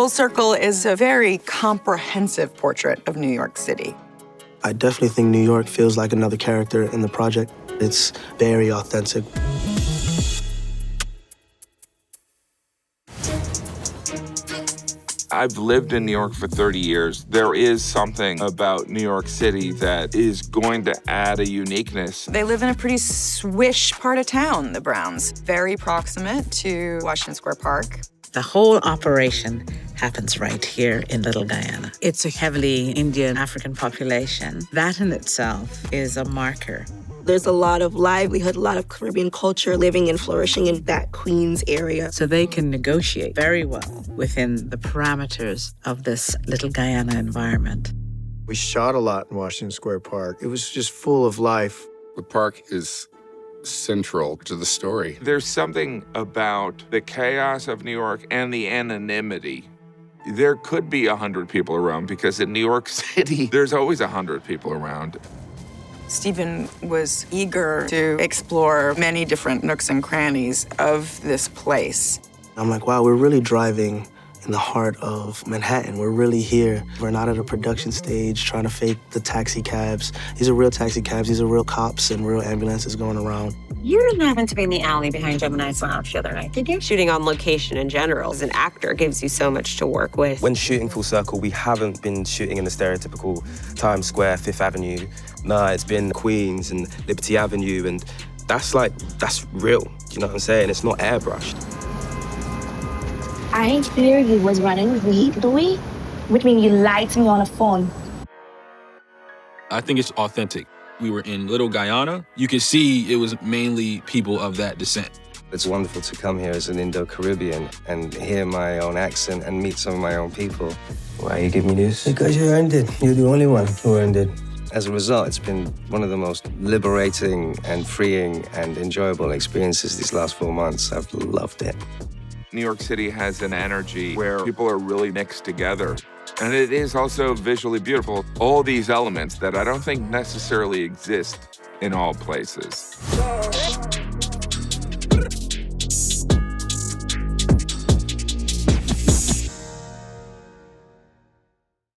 Full Circle is a very comprehensive portrait of New York City. I definitely think New York feels like another character in the project. It's very authentic. I've lived in New York for 30 years. There is something about New York City that is going to add a uniqueness. They live in a pretty swish part of town, the Browns. Very proximate to Washington Square Park. The whole operation happens right here in Little Guyana. It's a heavily Indian African population. That in itself is a marker. There's a lot of livelihood, a lot of Caribbean culture living and flourishing in that Queens area. So they can negotiate very well within the parameters of this Little Guyana environment. We shot a lot in Washington Square Park. It was just full of life. The park is central to the story. There's something about the chaos of New York and the anonymity. There could be 100 people around because in New York City, there's always 100 people around. Stephen was eager to explore many different nooks and crannies of this place. I'm like, wow, we're really driving in the heart of Manhattan. We're really here. We're not at a production stage trying to fake the taxi cabs. These are real taxi cabs. These are real cops and real ambulances going around. You didn't happen to be in the alley behind Gemini's Lounge the other night, did you? Shooting on location in general as an actor gives you so much to work with. When shooting Full Circle, we haven't been shooting in the stereotypical Times Square, Fifth Avenue. No, it's been Queens and Liberty Avenue, and that's real. Do you know what I'm saying? It's not airbrushed. I hear you was running weed, Louis, which means you lied to me on the phone. I think it's authentic. We were in Little Guyana. You could see it was mainly people of that descent. It's wonderful to come here as an Indo-Caribbean and hear my own accent and meet some of my own people. Why you give me this? Because you earned it. You're the only one who earned it. As a result, it's been one of the most liberating and freeing and enjoyable experiences these last 4 months. I've loved it. New York City has an energy where people are really mixed together. And it is also visually beautiful. All these elements that I don't think necessarily exist in all places.